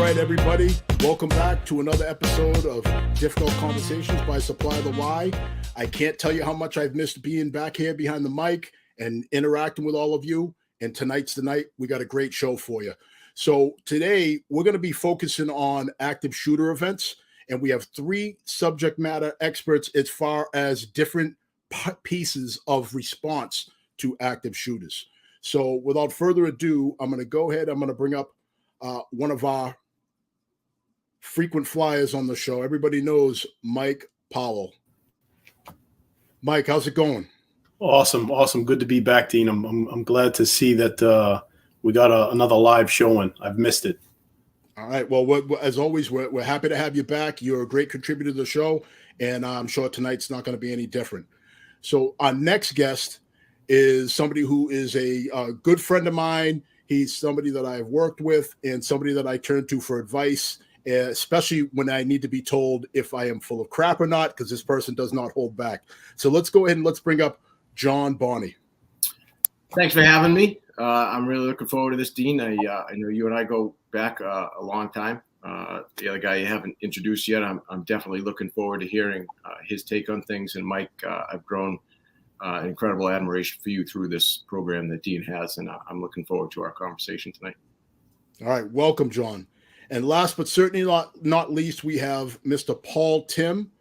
right, everybody. Welcome back to another episode of Difficult Conversations by Supply the Y. I can't tell you how much I've missed being back here behind the mic and interacting with all of you. And tonight's the night. We got a great show for you. So today we're going to be focusing on active shooter events. And we have three subject matter experts as far as different pieces of response to active shooters. So without further ado, I'm going to go ahead. I'm going to bring up one of our frequent flyers on the show. Everybody knows Mike Powell. Mike, how's it going? Awesome. Good to be back, Dean. I'm glad to see that we got another live showing. I've missed it. All right. Well, as always, we're happy to have you back. You're a great contributor to the show, and I'm sure tonight's not going to be any different. So our next guest is somebody who is a good friend of mine. He's somebody that I've worked with and somebody that I turn to for advice, especially when I need to be told if I am full of crap or not, because this person does not hold back. So let's go ahead and let's bring up John Bonney. Thanks for having me. I'm really looking forward to this, Dean. I know you and I go back a long time. The other guy you haven't introduced yet, I'm definitely looking forward to hearing his take on things. And Mike, I've grown an incredible admiration for you through this program that Dean has, and I'm looking forward to our conversation tonight. All right. Welcome, John. And last but certainly not least, we have Mr. Paul Tim.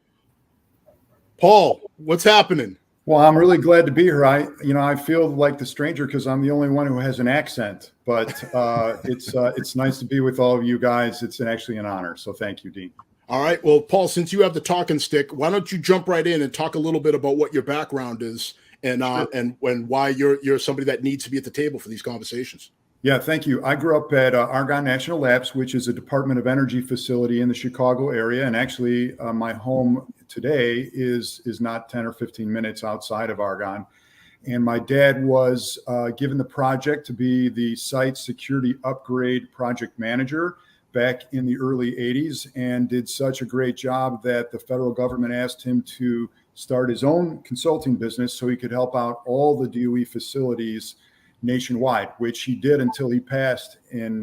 Paul, what's happening? Well, I'm really glad to be here. I feel like the stranger because I'm the only one who has an accent, but it's nice to be with all of you guys. It's actually an honor. So thank you, Dean. All right. Well, Paul, since you have the talking stick, why don't you jump right in and talk a little bit about what your background is and why you're somebody that needs to be at the table for these conversations. Yeah, thank you. I grew up at Argonne National Labs, which is a Department of Energy facility in the Chicago area. And actually, my home today is not 10 or 15 minutes outside of Argonne. And my dad was given the project to be the site security upgrade project manager back in the early 80s and did such a great job that the federal government asked him to start his own consulting business so he could help out all the DOE facilities nationwide, which he did until he passed in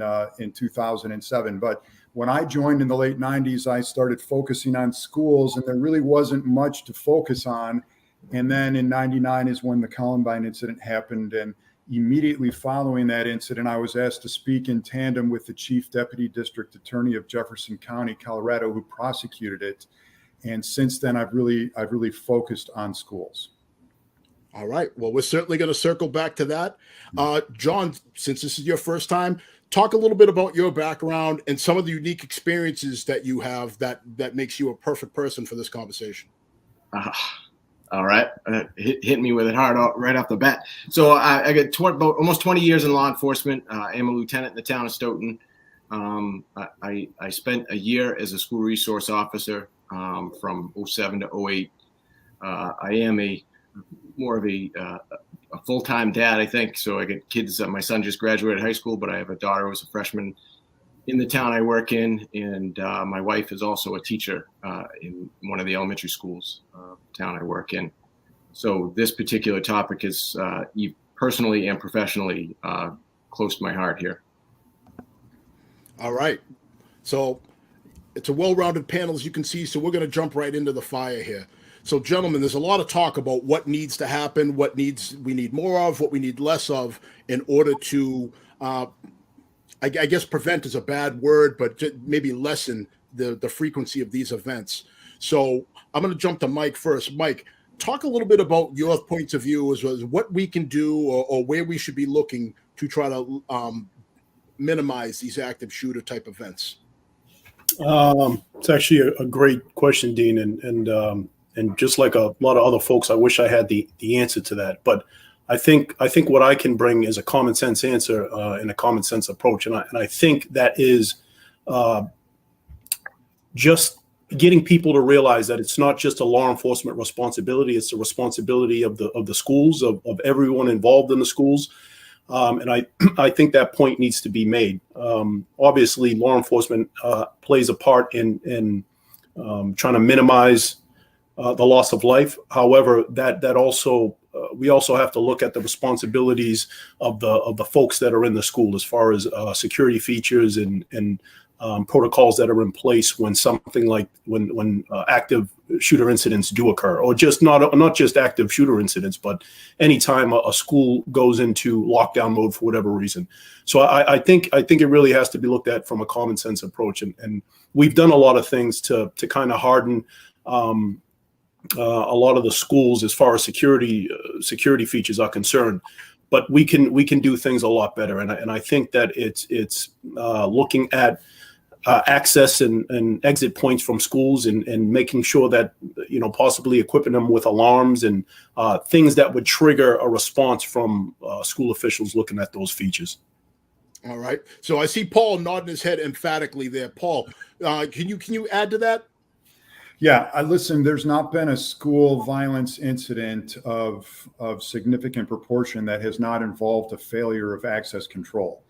2007. But when I joined in the late 90s, I started focusing on schools, and there really wasn't much to focus on. And then in 99 is when the Columbine incident happened. And immediately following that incident, I was asked to speak in tandem with the Chief Deputy District Attorney of Jefferson County, Colorado, who prosecuted it. And since then, I've really focused on schools. All right. Well, we're certainly going to circle back to that. John, since this is your first time, talk a little bit about your background and some of the unique experiences that you have that makes you a perfect person for this conversation. All right. Hit me with it hard right off the bat. So I got almost 20 years in law enforcement. I am a lieutenant in the town of Stoughton. I spent a year as a school resource officer from 07 to 08. I am more of a full-time dad, I think. So I get kids. My son just graduated high school, but I have a daughter who's a freshman in the town I work in. And my wife is also a teacher in one of the elementary schools town I work in. So this particular topic is personally and professionally close to my heart here. All right. So it's a well-rounded panel, as you can see. So we're going to jump right into the fire here. So, gentlemen, there's a lot of talk about what needs to happen, we need more of, what we need less of in order to, I guess prevent is a bad word, but maybe lessen the frequency of these events. So I'm going to jump to Mike first. Mike, talk a little bit about your points of view as well as what we can do or where we should be looking to try to minimize these active shooter type events. It's actually a great question, Dean, and just like a lot of other folks, I wish I had the answer to that. But I think what I can bring is a common sense answer and a common sense approach, and I think that is just getting people to realize that it's not just a law enforcement responsibility; it's a responsibility of the schools, of everyone involved in the schools. And I think that point needs to be made. Obviously, law enforcement plays a part in trying to minimize the loss of life. However, that also we also have to look at the responsibilities of the folks that are in the school as far as security features and protocols that are in place when something like when active shooter incidents do occur, or just not just active shooter incidents, but anytime a school goes into lockdown mode for whatever reason. So I think it really has to be looked at from a common sense approach, and we've done a lot of things to kind of harden a lot of the schools as far as security features are concerned. But we can do things a lot better, and I think that it's looking at access and exit points from schools and making sure that, possibly equipping them with alarms and things that would trigger a response from school officials looking at those features. All right. So I see Paul nodding his head emphatically there. Paul, can you add to that? Yeah, listen, there's not been a school violence incident of significant proportion that has not involved a failure of access control.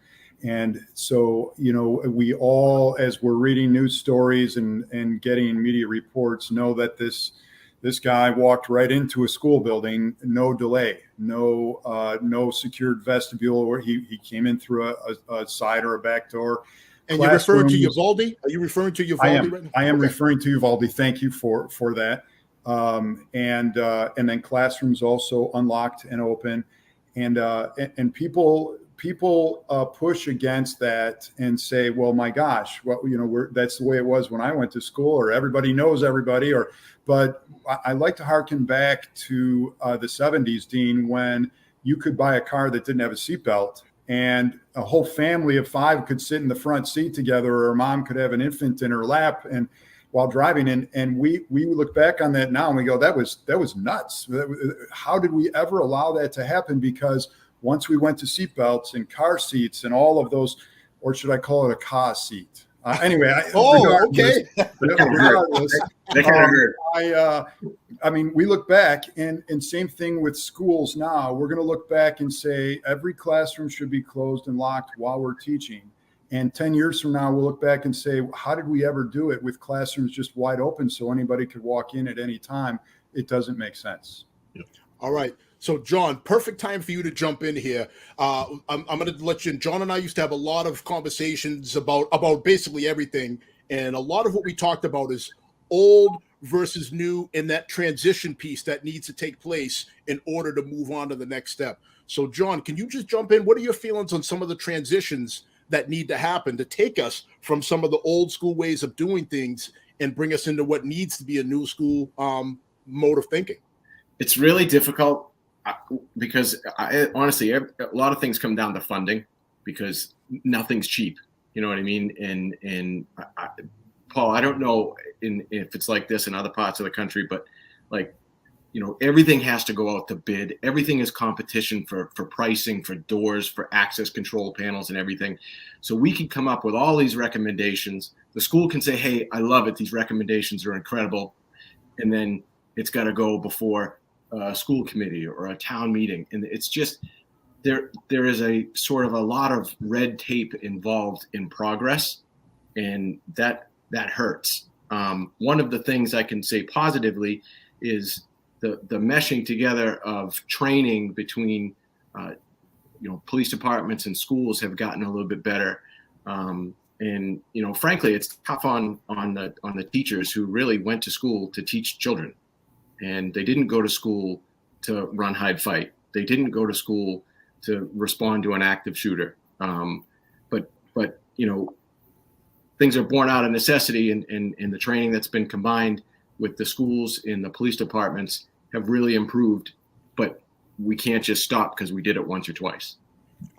And so, we all, as we're reading news stories and getting media reports, know that this guy walked right into a school building, no delay, no secured vestibule, or he came in through a side or a back door. And you're referring to Uvalde? Are you referring to Uvalde right now? I am referring to Uvalde. Thank you for that. And then classrooms also unlocked and open, and people push against that and say, well, my gosh, that's the way it was when I went to school, or everybody knows everybody, but I like to harken back to the 70s, Dean, when you could buy a car that didn't have a seatbelt, and a whole family of 5 could sit in the front seat together, or mom could have an infant in her lap and while driving. And we look back on that now and we go, that was nuts. How did we ever allow that to happen? Because once we went to seatbelts and car seats and all of those, or should I call it a car seat? Anyway, okay. Regardless, That kind of hurt. I mean, we look back and same thing with schools now. We're going to look back and say every classroom should be closed and locked while we're teaching. And 10 years from now, we'll look back and say, how did we ever do it with classrooms just wide open so anybody could walk in at any time? It doesn't make sense. All right. So, John, perfect time for you to jump in here. I'm going to let you in. John and I used to have a lot of conversations about basically everything. And a lot of what we talked about is old versus new, and that transition piece that needs to take place in order to move on to the next step. So, John, can you just jump in? What are your feelings on some of the transitions that need to happen to take us from some of the old school ways of doing things and bring us into what needs to be a new school mode of thinking? It's really difficult because honestly, a lot of things come down to funding, because nothing's cheap. You know what I mean? And Paul, I don't know if it's like this in other parts of the country, but everything has to go out to bid. Everything is competition for pricing, for doors, for access control panels and everything. So we can come up with all these recommendations. The school can say, hey, I love it. These recommendations are incredible. And then it's got to go before a school committee or a town meeting. And it's just, there is a sort of a lot of red tape involved in progress, and that hurts. One of the things I can say positively is the meshing together of training between police departments and schools have gotten a little bit better. And frankly, it's tough on the teachers who really went to school to teach children, and they didn't go to school to run, hide, fight. They didn't go to school to respond to an active shooter. But things are born out of necessity, and the training that's been combined with the schools and the police departments have really improved. But we can't just stop because we did it once or twice.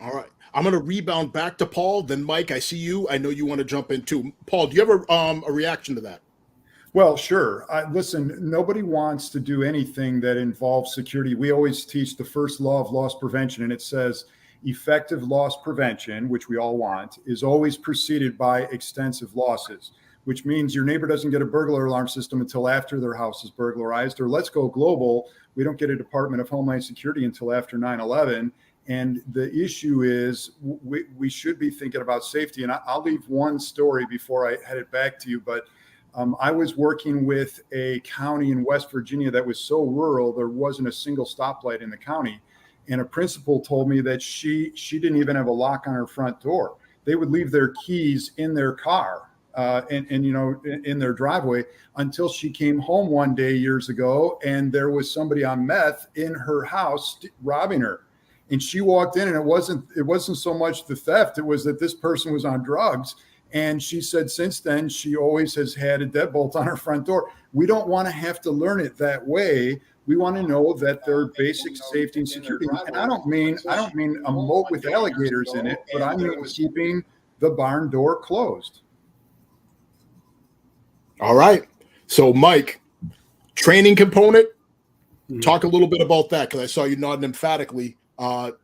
All right. I'm going to rebound back to Paul. Then Mike, I see you. I know you want to jump in too. Paul, do you have a reaction to that? Well, sure. Listen, nobody wants to do anything that involves security. We always teach the first law of loss prevention, and it says effective loss prevention, which we all want, is always preceded by extensive losses, which means your neighbor doesn't get a burglar alarm system until after their house is burglarized. Or let's go global, we don't get a Department of Homeland Security until after 9/11. And the issue is we should be thinking about safety. And I'll leave one story before I head it back to you. But I was working with a county in West Virginia that was so rural, there wasn't a single stoplight in the county. And a principal told me that she didn't even have a lock on her front door. They would leave their keys in their car. and in their driveway until she came home one day years ago, and there was somebody on meth in her house robbing her. And she walked in, and it wasn't so much the theft; it was that this person was on drugs. And she said since then she always has had a deadbolt on her front door. We don't want to have to learn it that way. We want to know that there are basic safety and security. And I don't mean a moat with alligators in it, but I mean keeping the barn door closed. All right. So, Mike, training component, talk a little bit about that, because I saw you nodding emphatically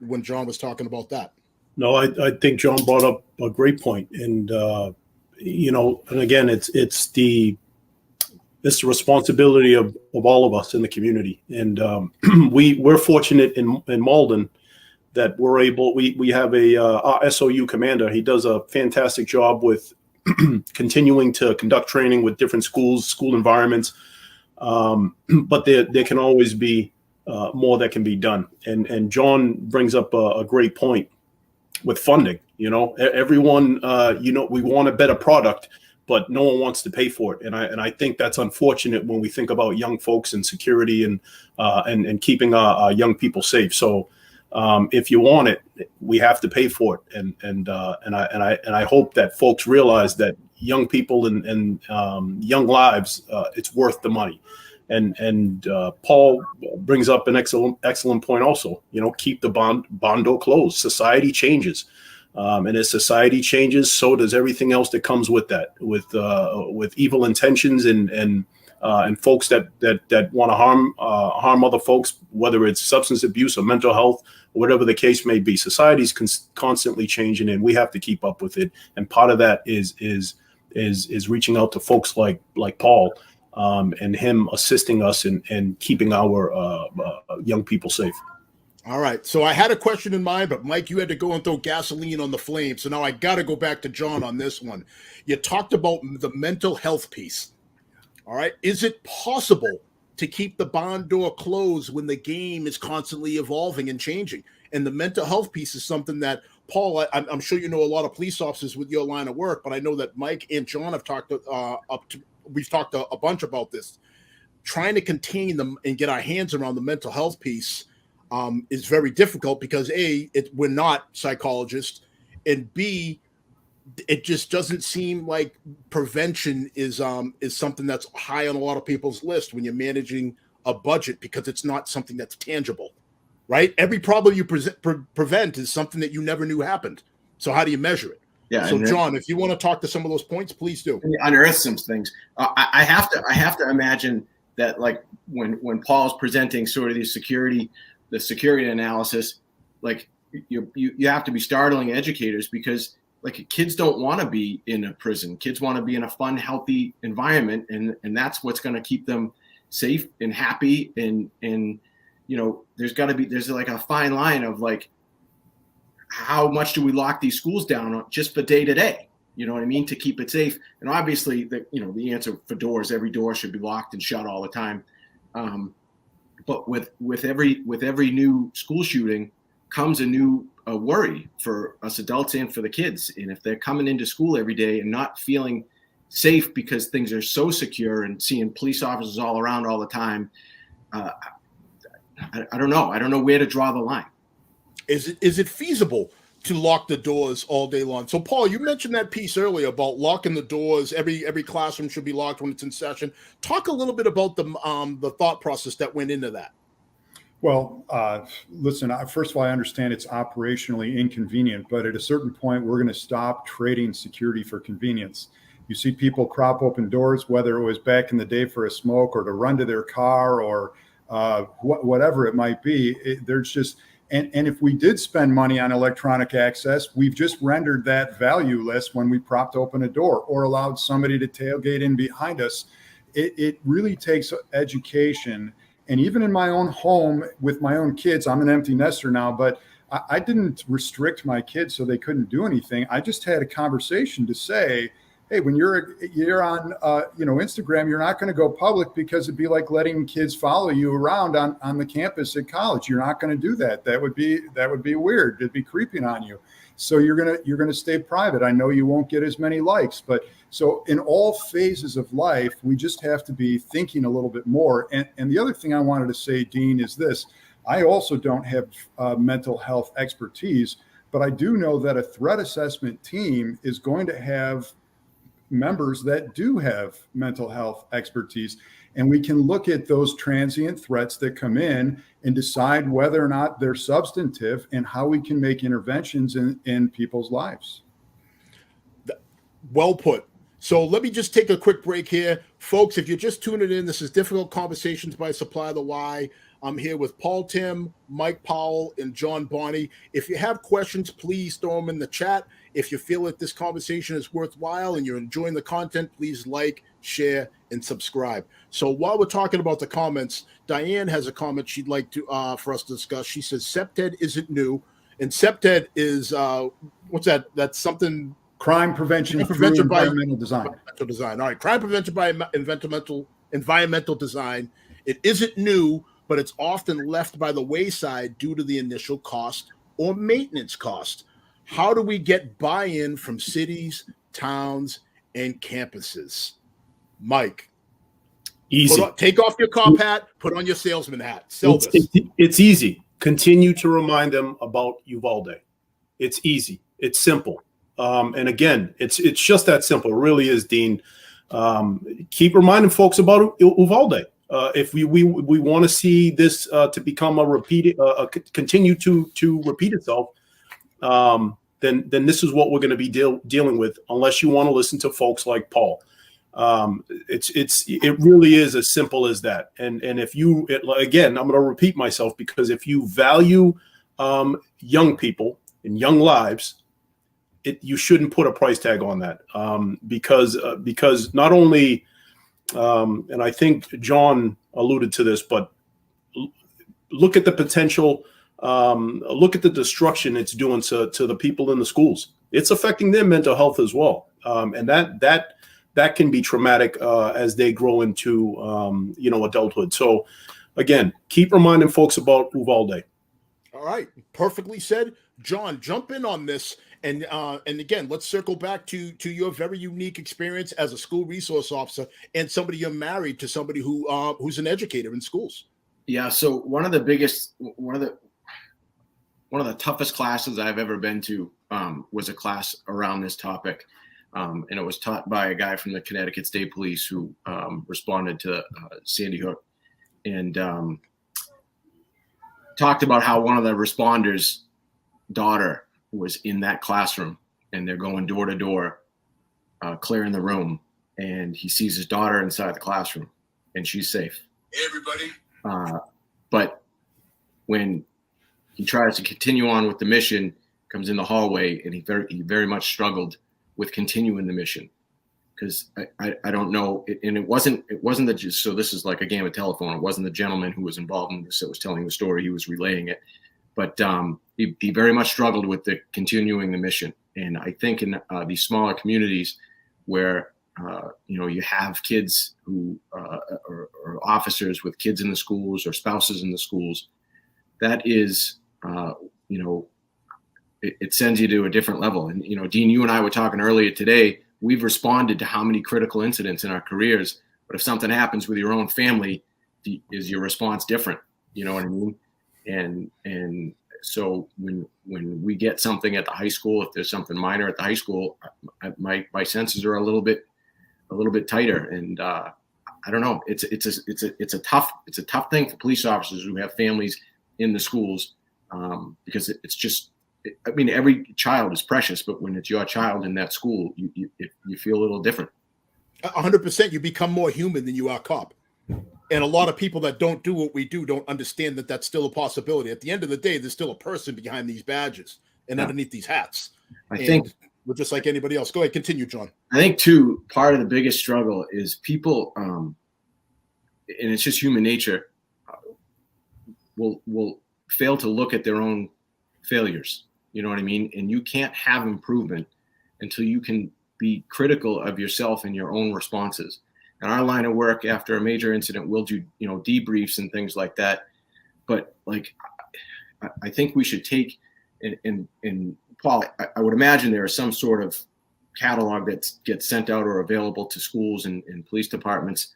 when John was talking about that. No, I think John brought up a great point. And, and again, it's the responsibility of all of us in the community. And we're fortunate in Malden that we have our SOU commander. He does a fantastic job with continuing to conduct training with different schools, school environments. But there can always be more that can be done. And John brings up a great point with funding. Everyone, we want a better product, but no one wants to pay for it. And I think that's unfortunate when we think about young folks and security and keeping our young people safe. So if you want it, we have to pay for it. And I hope that folks realize that young people and young lives, it's worth the money. And Paul brings up an excellent point also. Keep the bond door closed. Society changes. And as society changes, so does everything else that comes with that, with evil intentions and folks that want to harm other folks, whether it's substance abuse or mental health, or whatever the case may be. Society's constantly changing, and we have to keep up with it. And part of that is reaching out to folks like Paul, and him assisting us in keeping our young people safe. All right. So I had a question in mind, but Mike, you had to go and throw gasoline on the flame. So now I got to go back to John on this one. You talked about the mental health piece. All right. Is it possible to keep the barn door closed when the game is constantly evolving and changing? And the mental health piece is something that, Paul, I'm sure you know a lot of police officers with your line of work, but I know that Mike and John have talked we've talked a bunch about this. Trying to contain them and get our hands around the mental health piece is very difficult because we're not psychologists, and B, it just doesn't seem like prevention is something that's high on a lot of people's list when you're managing a budget, because it's not something that's tangible, right? Every problem you prevent is something that you never knew happened. So how do you measure it? Yeah. So John, if you want to talk to some of those points, please do. Unearth some things. I have to imagine that, like when Paul's presenting sort of the security analysis, like you have to be startling educators, because like kids don't want to be in a prison. Kids want to be in a fun, healthy environment, and that's what's going to keep them safe and happy. And there's like a fine line of like, how much do we lock these schools down just for day to day? You know what I mean? To keep it safe. And obviously the answer for doors, every door should be locked and shut all the time. But with every new school shooting comes a new worry for us adults and for the kids. And if they're coming into school every day and not feeling safe because things are so secure and seeing police officers all around all the time, I don't know. I don't know where to draw the line. Is it feasible to lock the doors all day long? So, Paul, you mentioned that piece earlier about locking the doors. Every classroom should be locked when it's in session. Talk a little bit about the thought process that went into that. Well, listen, first of all, I understand it's operationally inconvenient, but at a certain point, we're going to stop trading security for convenience. You see people prop open doors, whether it was back in the day for a smoke or to run to their car or whatever it might be. There's just... And if we did spend money on electronic access, we've just rendered that valueless when we propped open a door or allowed somebody to tailgate in behind us. It really takes education. And even in my own home with my own kids, I'm an empty nester now, but I didn't restrict my kids so they couldn't do anything. I just had a conversation to say, hey, when you're on Instagram, you're not going to go public because it'd be like letting kids follow you around on the campus at college. You're not going to do that. That would be weird. It'd be creeping on you. So you're gonna stay private. I know you won't get as many likes, but so in all phases of life, we just have to be thinking a little bit more. And the other thing I wanted to say, Dean, is this: I also don't have mental health expertise, but I do know that a threat assessment team is going to have members that do have mental health expertise. And we can look at those transient threats that come in and decide whether or not they're substantive and how we can make interventions in people's lives. Well put. So let me just take a quick break here. Folks, if you're just tuning in, this is Difficult Conversations by Supply the Y. I'm here with Paul Tim, Mike Powell, and John Bonney. If you have questions, please throw them in the chat. If you feel that this conversation is worthwhile and you're enjoying the content, please like, share, and subscribe. So while we're talking about the comments, Diane has a comment she'd like to for us to discuss. She says CPTED isn't new, and CPTED is what's that? That's something. Crime prevention through environmental design. Environmental design. All right, crime prevention by environmental design. It isn't new, but it's often left by the wayside due to the initial cost or maintenance cost. How do we get buy-in from cities, towns, and campuses? Mike. Easy. Take off your cop hat, put on your salesman hat. Sell this. It's easy. Continue to remind them about Uvalde. It's easy. It's simple. And again, it's just that simple. It really is, Dean. Keep reminding folks about Uvalde. If we want to see this to become continue to repeat itself, then this is what we're going to be dealing with. Unless you want to listen to folks like Paul, it really is as simple as that. And if you again, I'm going to repeat myself, because if you value young people and young lives, you shouldn't put a price tag on that, because not only, and I think John alluded to this, but look at the potential, look at the destruction it's doing to the people in the schools. It's affecting their mental health as well, and that can be traumatic as they grow into adulthood. So again, keep reminding folks about Uvalde. All right, perfectly said. John, jump in on this. And again, let's circle back to your very unique experience as a school resource officer and somebody you're married to, somebody who's an educator in schools. Yeah. So one of the toughest classes I've ever been to was a class around this topic, and it was taught by a guy from the Connecticut State Police who responded to Sandy Hook, and talked about how one of the responders' daughter was in that classroom, and they're going door to door, clearing the room, and he sees his daughter inside the classroom, and she's safe. Hey, everybody. But when he tries to continue on with the mission, comes in the hallway, and he very much struggled with continuing the mission, because I don't know, and it wasn't that just, so this is like a game of telephone. It wasn't the gentleman who was involved in this that was telling the story. He was relaying it. But he very much struggled with the continuing the mission. And I think in these smaller communities where, you have kids who or officers with kids in the schools or spouses in the schools, that is, it sends you to a different level. And, Dean, you and I were talking earlier today, we've responded to how many critical incidents in our careers. But if something happens with your own family, is your response different? You know what I mean? And so when we get something at the high school, if there's something minor at the high school, my senses are a little bit tighter, and I don't know. It's a tough thing for police officers who have families in the schools, because it's just, I mean, every child is precious, but when it's your child in that school, you feel a little different. 100%. You become more human than you are cop. And a lot of people that don't do what we do don't understand that that's still a possibility. At the end of the day, there's still a person behind these badges and underneath these hats. I think we're just like anybody else. Go ahead, continue, John. I think too, part of the biggest struggle is people, and it's just human nature, will fail to look at their own failures. You know what I mean? And you can't have improvement until you can be critical of yourself and your own responses. In our line of work, after a major incident, we'll do, debriefs and things like that. But like, I think we should take and Paul, I would imagine there is some sort of catalog that gets sent out or available to schools and police departments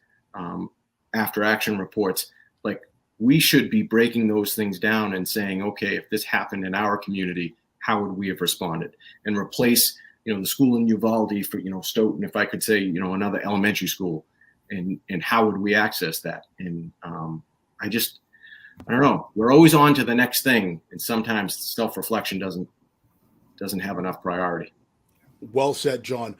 after action reports. Like, we should be breaking those things down and saying, okay, if this happened in our community, how would we have responded? And replace, the school in Uvalde for, Stoughton, if I could say, another elementary school, and how would we access that? And I don't know. We're always on to the next thing, and sometimes self-reflection doesn't have enough priority. Well said, John.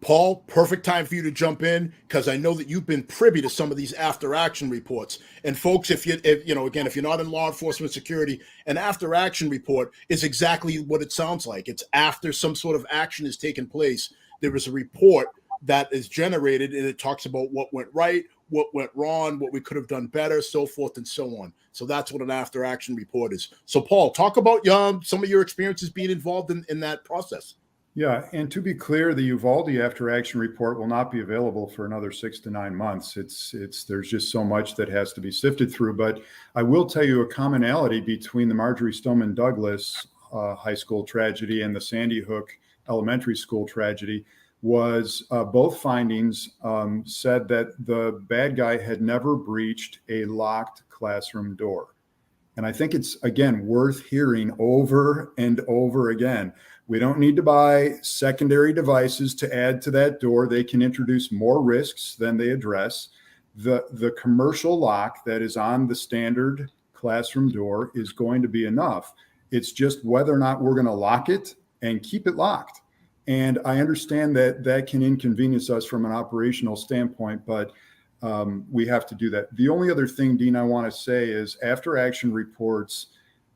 Paul, perfect time for you to jump in, because I know that you've been privy to some of these after action reports. And folks, if you're not in law enforcement security, an after action report is exactly what it sounds like. It's after some sort of action has taken place. There is a report that is generated, and it talks about what went right, what went wrong, what we could have done better, so forth and so on. So that's what an after action report is. So Paul, talk about some of your experiences being involved in that process. Yeah, and to be clear, the Uvalde after action report will not be available for another 6 to 9 months. There's just so much that has to be sifted through. But I will tell you a commonality between the Marjory Stoneman Douglas high school tragedy and the Sandy Hook elementary school tragedy was both findings said that the bad guy had never breached a locked classroom door. And I think it's, again, worth hearing over and over again. We don't need to buy secondary devices to add to that door. They can introduce more risks than they address. The commercial lock that is on the standard classroom door is going to be enough. It's just whether or not we're going to lock it and keep it locked. And I understand that that can inconvenience us from an operational standpoint, but we have to do that. The only other thing, Dean, I want to say is after action reports,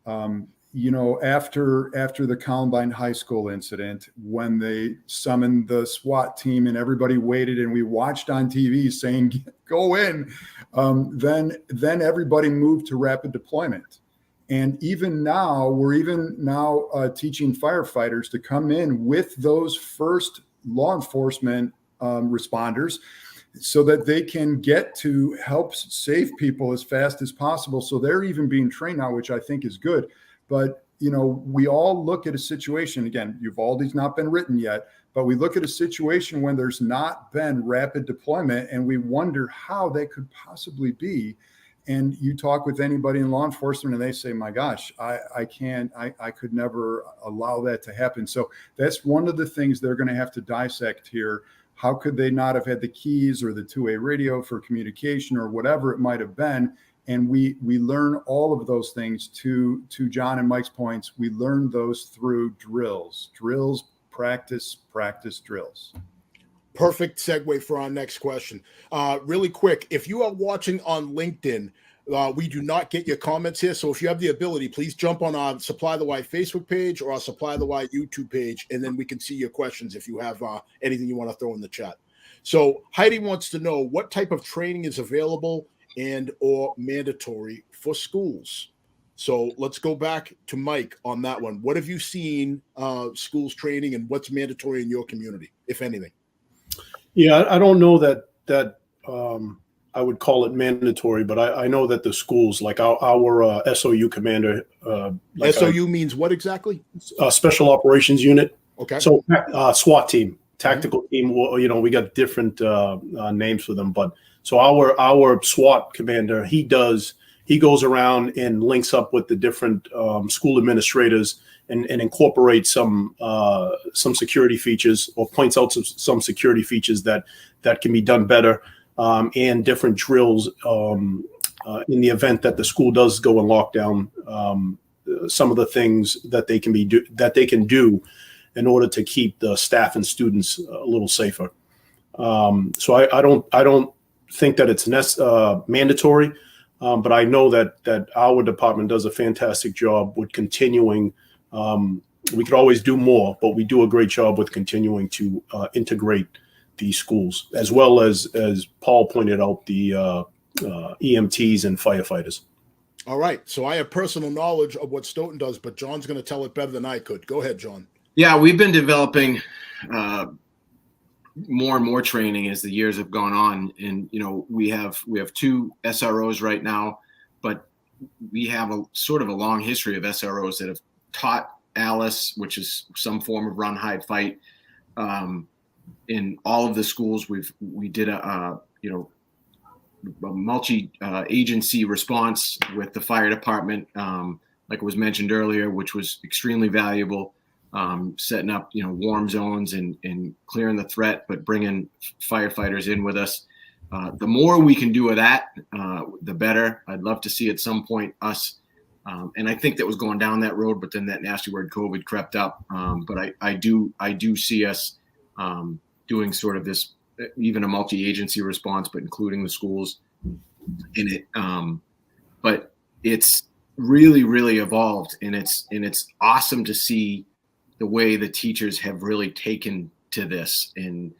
after the Columbine High School incident, when they summoned the SWAT team and everybody waited and we watched on TV saying, go in, then everybody moved to rapid deployment. And even now, we're teaching firefighters to come in with those first law enforcement responders so that they can get to help save people as fast as possible. So they're even being trained now, which I think is good. But, we all look at a situation, again, Uvalde's not been written yet, but we look at a situation when there's not been rapid deployment and we wonder how that could possibly be. And you talk with anybody in law enforcement and they say, my gosh, I could never allow that to happen. So that's one of the things they're going to have to dissect here. How could they not have had the keys or the two-way radio for communication or whatever it might have been? And we learn all of those things to John and Mike's points. We learn those through drills, practice drills. Perfect segue for our next question. Really quick, if you are watching on LinkedIn, we do not get your comments here. So if you have the ability, please jump on our Supply the Y Facebook page or our Supply the Y YouTube page, and then we can see your questions if you have anything you want to throw in the chat. So Heidi wants to know what type of training is available and or mandatory for schools. So let's go back to Mike on that one. What have you seen schools training and what's mandatory in your community, if anything? Yeah, I don't know that I would call it mandatory, but I know that the schools, like our SOU commander. SOU means what exactly? Special Operations Unit. Okay. So SWAT team, tactical team. We got different names for them, but so our SWAT commander, he goes around and links up with the different school administrators and incorporates some security features or points out some security features that can be done better and different drills in the event that the school does go in lockdown. Some of the things that they can do in order to keep the staff and students a little safer. So I don't think that it's mandatory, but I know that our department does a fantastic job with continuing. We could always do more, but we do a great job with continuing to integrate these schools, as well as Paul pointed out, the EMTs and firefighters. All right. So I have personal knowledge of what Stoughton does, but John's going to tell it better than I could. Go ahead, John. Yeah, we've been developing more and more training as the years have gone on. And, we have 2 SROs right now, but we have a sort of a long history of SROs that have taught Alice, which is some form of run, hide, fight. In all of the schools, we did a multi-agency response with the fire department, like was mentioned earlier, which was extremely valuable. Setting up, warm zones and clearing the threat, but bringing firefighters in with us. The more we can do of that, the better. I'd love to see at some point us, and I think that was going down that road, but then that nasty word COVID crept up. But I do see us doing sort of this, even a multi-agency response, but including the schools in it. But it's really, really evolved, and it's awesome to see the way the teachers have really taken to this. And,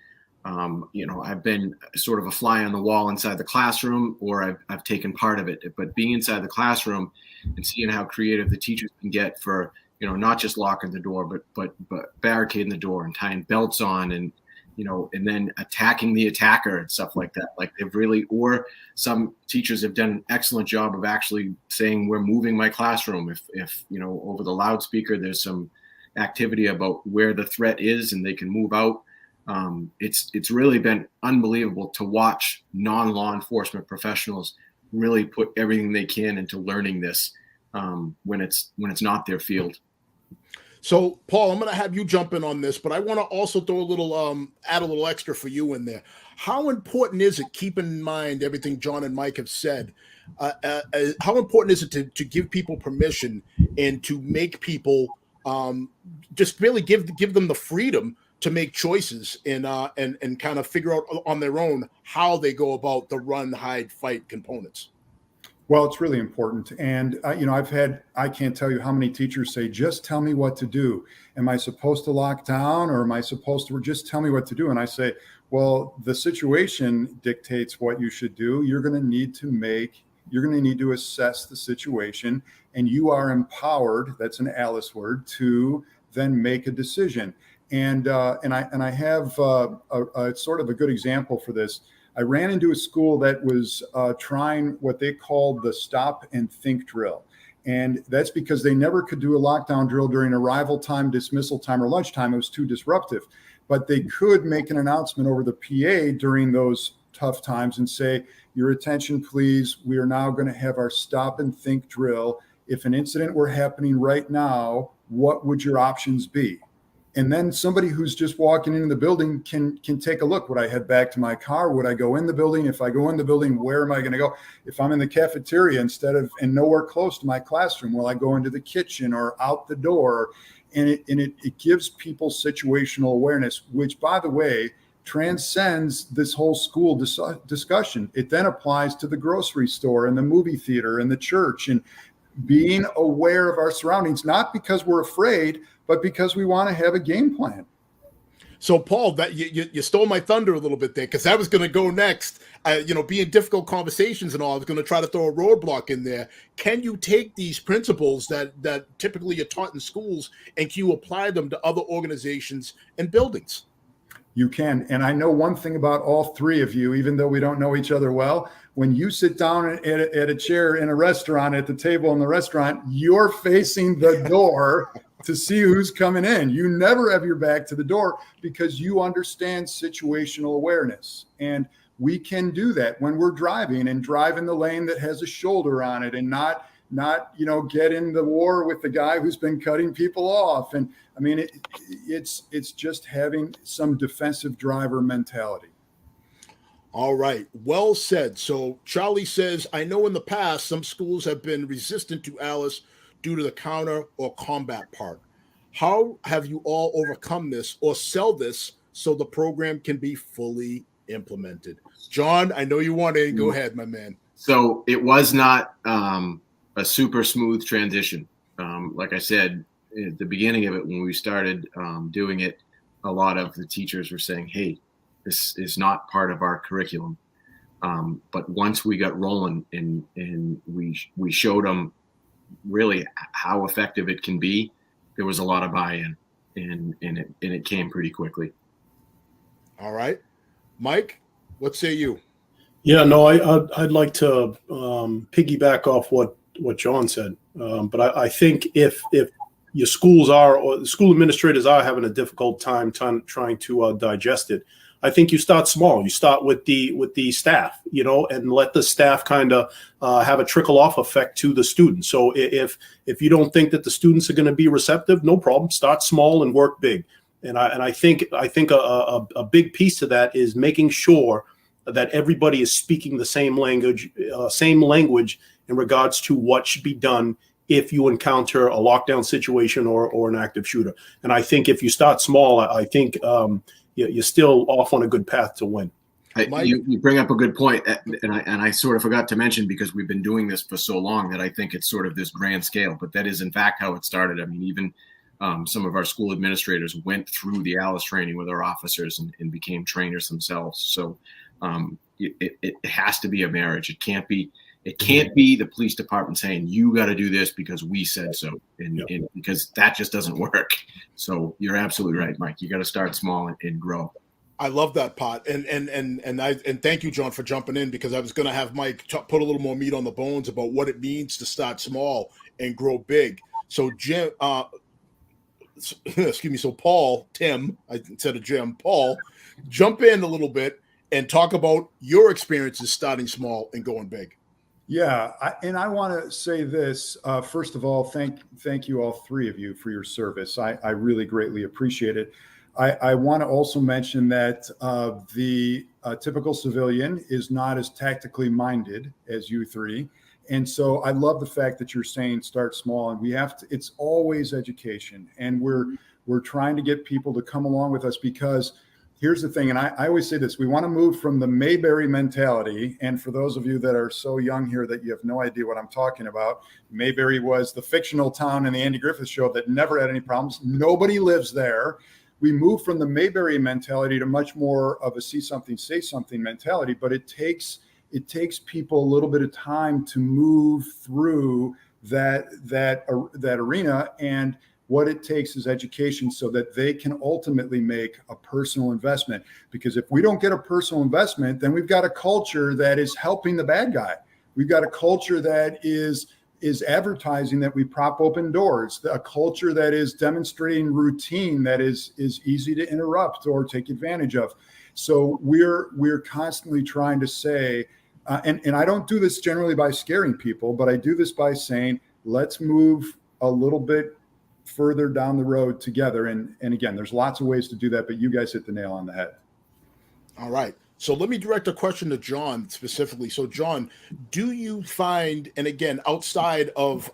I've been sort of a fly on the wall inside the classroom, or I've taken part of it, but being inside the classroom and seeing how creative the teachers can get for, not just locking the door, but barricading the door and tying belts on and, and then attacking the attacker and stuff like that. Like they've really, or some teachers have done an excellent job of actually saying, we're moving my classroom. If over the loudspeaker, there's some activity about where the threat is and they can move out. It's really been unbelievable to watch non-law enforcement professionals really put everything they can into learning this when it's not their field. So, Paul, I'm going to have you jump in on this, but I want to also throw a little, add a little extra for you in there. How important is it, keeping in mind everything John and Mike have said, how important is it to give people permission and to make people just really give them the freedom to make choices and kind of figure out on their own how they go about the run, hide, fight components? Well, it's really important. And, I can't tell you how many teachers say, just tell me what to do. Am I supposed to lock down, or am I supposed to just tell me what to do? And I say, well, the situation dictates what you should do. You're going to need to assess the situation, and you are empowered, that's an Alice word, to then make a decision. And I have a sort of a good example for this. I ran into a school that was trying what they called the stop and think drill. And that's because they never could do a lockdown drill during arrival time, dismissal time, or lunchtime. It was too disruptive. But they could make an announcement over the PA during those tough times and say, your attention, please. We are now going to have our stop and think drill. If an incident were happening right now, what would your options be? And then somebody who's just walking into the building can take a look. Would I head back to my car? Would I go in the building? If I go in the building, where am I going to go? If I'm in the cafeteria and nowhere close to my classroom, will I go into the kitchen or out the door? And it gives people situational awareness, which, by the way, transcends this whole school discussion. It then applies to the grocery store and the movie theater and the church, and being aware of our surroundings, not because we're afraid, but because we want to have a game plan. So, Paul, that you stole my thunder a little bit there, because I was going to go next. Being difficult conversations and all, I was going to try to throw a roadblock in there. Can you take these principles that typically are taught in schools, and can you apply them to other organizations and buildings? You can. And I know one thing about all three of you, even though we don't know each other well, when you sit down at a chair in a restaurant, at the table in the restaurant, you're facing the door to see who's coming in. You never have your back to the door because you understand situational awareness. And we can do that when we're driving and drive in the lane that has a shoulder on it, and not get in the war with the guy who's been cutting people off. And I mean, it's just having some defensive driver mentality. All right. Well said. So Charlie says, I know in the past, some schools have been resistant to Alice due to the counter or combat part. How have you all overcome this or sell this so the program can be fully implemented? John, I know you want to go ahead, my man. So it was not a super smooth transition. Like I said, at the beginning of it, when we started doing it, a lot of the teachers were saying, hey, this is not part of our curriculum. But once we got rolling and we showed them really how effective it can be, there was a lot of buy-in, and it came pretty quickly. All right. Mike, what say you? Yeah, no, I'd like to piggyback off what John said, but I think if your schools are, or the school administrators are having a difficult time trying to digest it, I think you start small. You start with the staff, and let the staff kind of have a trickle off effect to the students. So if you don't think that the students are going to be receptive, no problem. Start small and work big. And I think a big piece to that is making sure that everybody is speaking the same language in regards to what should be done if you encounter a lockdown situation or an active shooter. And I think if you start small, I think you're still off on a good path to win. You bring up a good point, and I sort of forgot to mention, because we've been doing this for so long, that I think it's sort of this grand scale, but that is in fact how it started. I mean, even some of our school administrators went through the ALICE training with our officers and became trainers themselves. So it has to be a marriage. It can't be the police department saying, you got to do this because we said so, and because that just doesn't work. So you're absolutely right, Mike. You got to start small and grow. I love that part, and thank you, John, for jumping in, because I was going to have Mike put a little more meat on the bones about what it means to start small and grow big. So Jim, excuse me. So Tim, instead of Jim, Paul, jump in a little bit and talk about your experiences starting small and going big. Yeah, I want to say this. First of all, thank you, all three of you, for your service. I really greatly appreciate it. I want to also mention that the typical civilian is not as tactically minded as you three. And so I love the fact that you're saying start small, and we have to, it's always education. And we're trying to get people to come along with us, because here's the thing, and I always say this, we want to move from the Mayberry mentality. And for those of you that are so young here that you have no idea what I'm talking about, Mayberry was the fictional town in the Andy Griffith Show that never had any problems. Nobody lives there. We move from the Mayberry mentality to much more of a see something, say something mentality, but it takes people a little bit of time to move through that arena. And what it takes is education, so that they can ultimately make a personal investment. Because if we don't get a personal investment, then we've got a culture that is helping the bad guy. We've got a culture that is advertising that we prop open doors, a culture that is demonstrating routine that is easy to interrupt or take advantage of. So we're constantly trying to say, and I don't do this generally by scaring people, but I do this by saying, let's move a little bit further down the road together. And again, there's lots of ways to do that, but you guys hit the nail on the head. All right. So let me direct a question to John specifically. So John, do you find, and again, outside of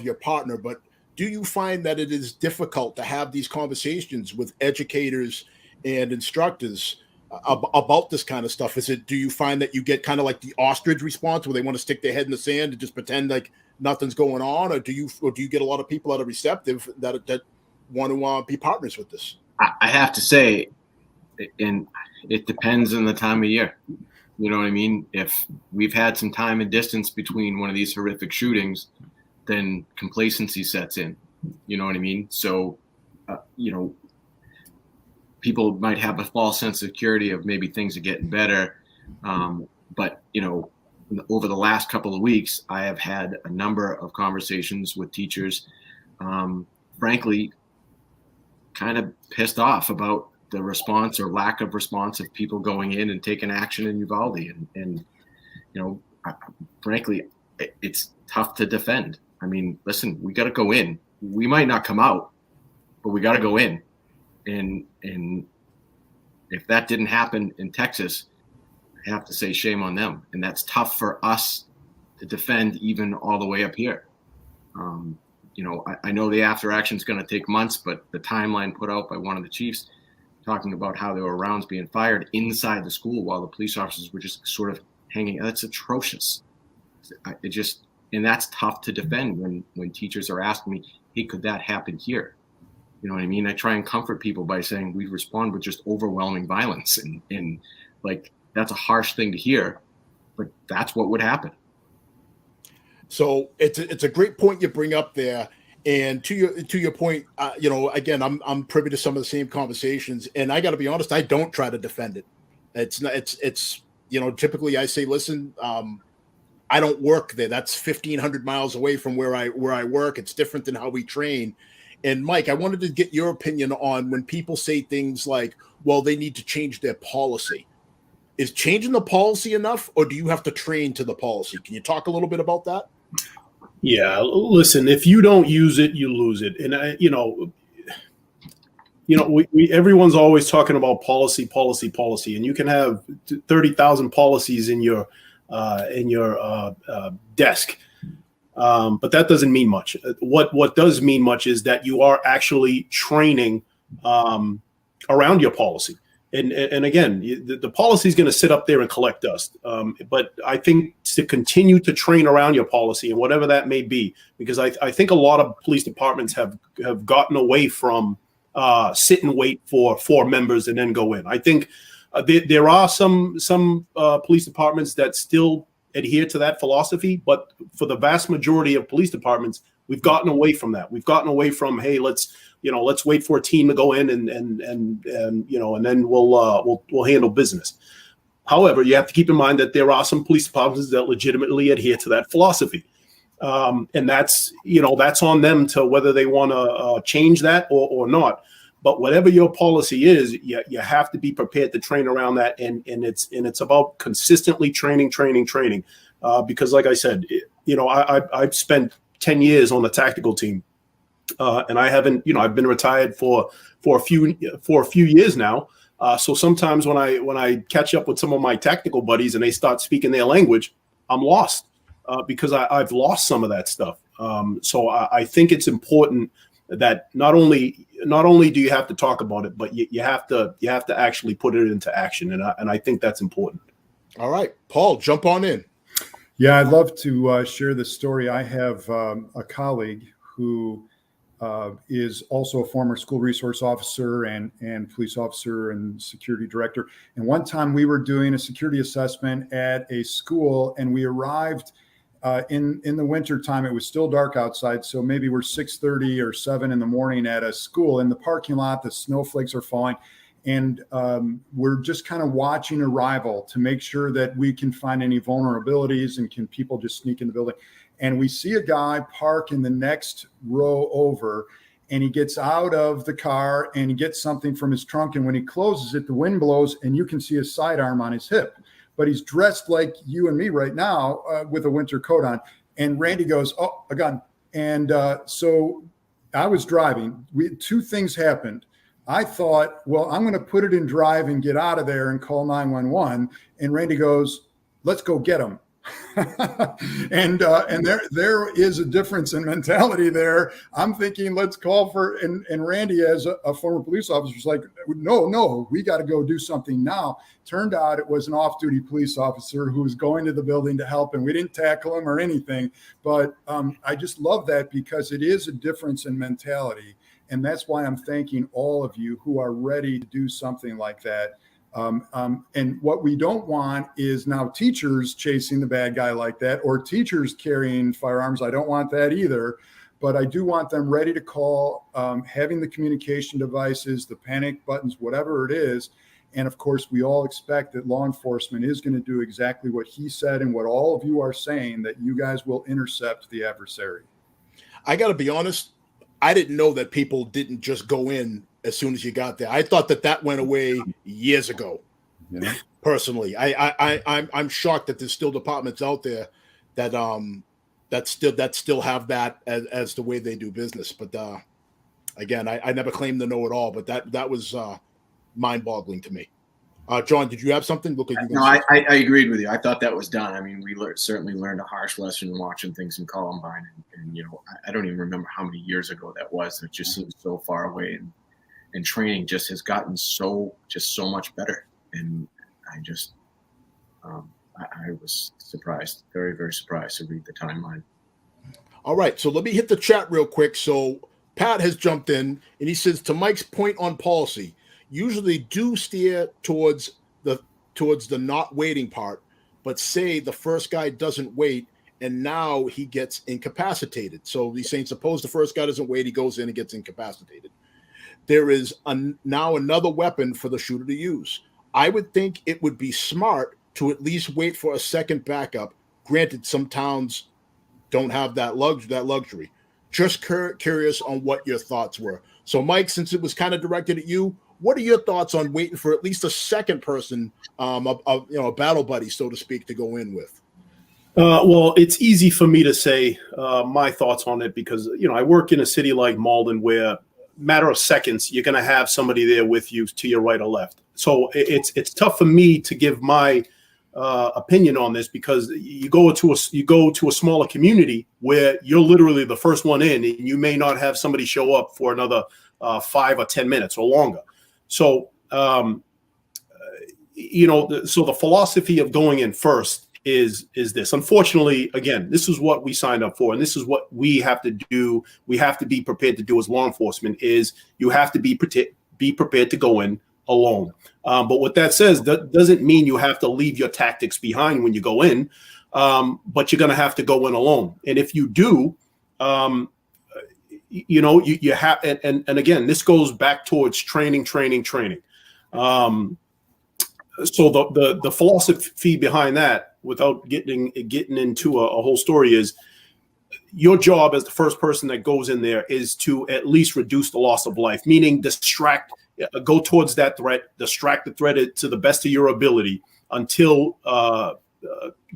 your partner, but do you find that it is difficult to have these conversations with educators and instructors about this kind of stuff? Do you find that you get kind of like the ostrich response, where they want to stick their head in the sand and just pretend like nothing's going on? Or do you get a lot of people that are receptive that want to be partners with this? I have to say, and it depends on the time of year. You know what I mean? If we've had some time and distance between one of these horrific shootings, then complacency sets in. You know what I mean? So, people might have a false sense of security of maybe things are getting better. But, over the last couple of weeks, I have had a number of conversations with teachers, frankly, kind of pissed off about the response or lack of response of people going in and taking action in Uvalde. And frankly, it's tough to defend. I mean, listen, we got to go in. We might not come out, but we got to go in. And if that didn't happen in Texas, I have to say shame on them. And that's tough for us to defend, even all the way up here. I know the after action is going to take months, but the timeline put out by one of the chiefs talking about how there were rounds being fired inside the school while the police officers were just sort of hanging. That's atrocious. And that's tough to defend when teachers are asking me, hey, could that happen here? You know what I mean? I try and comfort people by saying we respond with just overwhelming violence. And like, that's a harsh thing to hear, but that's what would happen. So it's a great point you bring up there. And to your point, again, I'm privy to some of the same conversations, and I got to be honest, I don't try to defend it. It's not. It's typically I say, listen, I don't work there. That's 1,500 miles away from where I work. It's different than how we train. And Mike, I wanted to get your opinion on when people say things like, well, they need to change their policy. Is changing the policy enough, or do you have to train to the policy? Can you talk a little bit about that? Yeah, listen, if you don't use it, you lose it. And we everyone's always talking about policy, and you can have 30,000 policies in your desk, but that doesn't mean much. What does mean much is that you are actually training around your policy. And again, the policy is going to sit up there and collect dust. But I think to continue to train around your policy and whatever that may be, because I think a lot of police departments have gotten away from sit and wait for 4 members and then go in. I think there are some police departments that still adhere to that philosophy, but for the vast majority of police departments, we've gotten away from that. We've gotten away from, hey, let's wait for a team to go in and then we'll handle business. However, you have to keep in mind that there are some police departments that legitimately adhere to that philosophy. And that's on them to whether they want to change that or not. But whatever your policy is, you have to be prepared to train around that. And it's about consistently training. Because like I said, I've spent 10 years on the tactical team. And I haven't, I've been retired for a few years now. So sometimes when I catch up with some of my tactical buddies and they start speaking their language, I'm lost because I've lost some of that stuff. So I think it's important that not only do you have to talk about it, but you have to actually put it into action. And I think that's important. All right, Paul, jump on in. Yeah, I'd love to share this story. I have a colleague who is also a former school resource officer and police officer and security director. And one time we were doing a security assessment at a school, and we arrived in the winter time. It was still dark outside, so maybe we're 6:30 or 7 in the morning at a school in the parking lot. The snowflakes are falling, and we're just kind of watching arrival to make sure that we can find any vulnerabilities and can people just sneak in the building. And we see a guy park in the next row over, and he gets out of the car and he gets something from his trunk. And when he closes it, the wind blows and you can see his sidearm on his hip. But he's dressed like you and me right now with a winter coat on. And Randy goes, "Oh, a gun." And so I was driving. 2 things happened. I thought, well, I'm going to put it in drive and get out of there and call 911. And Randy goes, "Let's go get him." and there is a difference in mentality there. I'm thinking, let's call for, and Randy, as a former police officer, was like, no, we got to go do something now. Turned out it was an off-duty police officer who was going to the building to help, and we didn't tackle him or anything. But I just love that because it is a difference in mentality. And that's why I'm thanking all of you who are ready to do something like that. And what we don't want is now teachers chasing the bad guy like that, or teachers carrying firearms. I don't want that either, but I do want them ready to call, having the communication devices, the panic buttons, whatever it is. And of course, we all expect that law enforcement is going to do exactly what he said and what all of you are saying, that you guys will intercept the adversary. I got to be honest. I didn't know that people didn't just go in as soon as you got there. I thought that went away years ago. Yeah. Personally, I'm shocked that there's still departments out there that still have that as the way they do business. But again, I never claimed to know it all, but that was mind-boggling to me. John, did you have something? Look like you. No, I agreed with you. I thought that was done. I mean, we certainly learned a harsh lesson watching things in Columbine, and I don't even remember how many years ago that was. It just seems so far away, and training just has gotten so much better. And I just, I was surprised, very, very surprised to read the timeline. All right, so let me hit the chat real quick. So Pat has jumped in, and he says, to Mike's point on policy, usually do steer towards the not waiting part, but say the first guy doesn't wait and now he gets incapacitated. So he's saying, suppose the first guy doesn't wait, he goes in and gets incapacitated. There is now another weapon for the shooter to use. I would think it would be smart to at least wait for a second backup. Granted, some towns don't have that luxury. Just curious on what your thoughts were. So, Mike, since it was kind of directed at you, what are your thoughts on waiting for at least a second person, a battle buddy, so to speak, to go in with? Well, it's easy for me to say my thoughts on it because, I work in a city like Malden where matter of seconds, you're going to have somebody there with you to your right or left. So it's tough for me to give my opinion on this because you go to a smaller community where you're literally the first one in, and you may not have somebody show up for another 5 or 10 minutes or longer. So so the philosophy of going in first is this. Unfortunately, again, this is what we signed up for, and this is what we have to do. We have to be prepared to do as law enforcement. Is you have to be prepared to go in alone. But what that says, that doesn't mean you have to leave your tactics behind when you go in, but you're going to have to go in alone. And if you do, you have, and again, this goes back towards training. So the philosophy behind that, without getting into a whole story, is your job as the first person that goes in there is to at least reduce the loss of life, meaning go towards that threat, distract the threat to the best of your ability until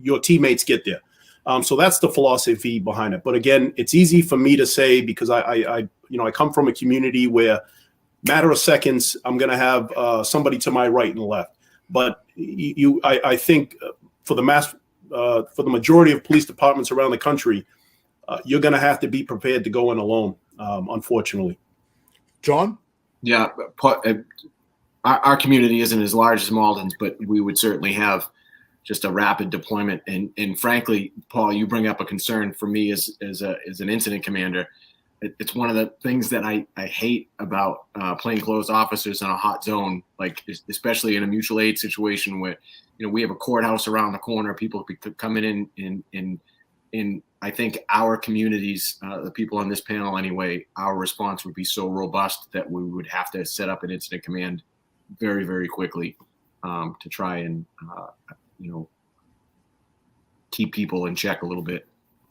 your teammates get there. So that's the philosophy behind it. But again, it's easy for me to say because I come from a community where matter of seconds, I'm going to have somebody to my right and left. But I think for the majority of police departments around the country, you're going to have to be prepared to go in alone, unfortunately. John? Yeah, our community isn't as large as Malden's, but we would certainly have just a rapid deployment. And frankly, Paul, you bring up a concern for me as an incident commander. It's one of the things that I hate about plainclothes officers in a hot zone, like especially in a mutual aid situation where, we have a courthouse around the corner. People coming in I think our communities, the people on this panel anyway, our response would be so robust that we would have to set up an incident command very, very quickly to try and, keep people in check a little bit.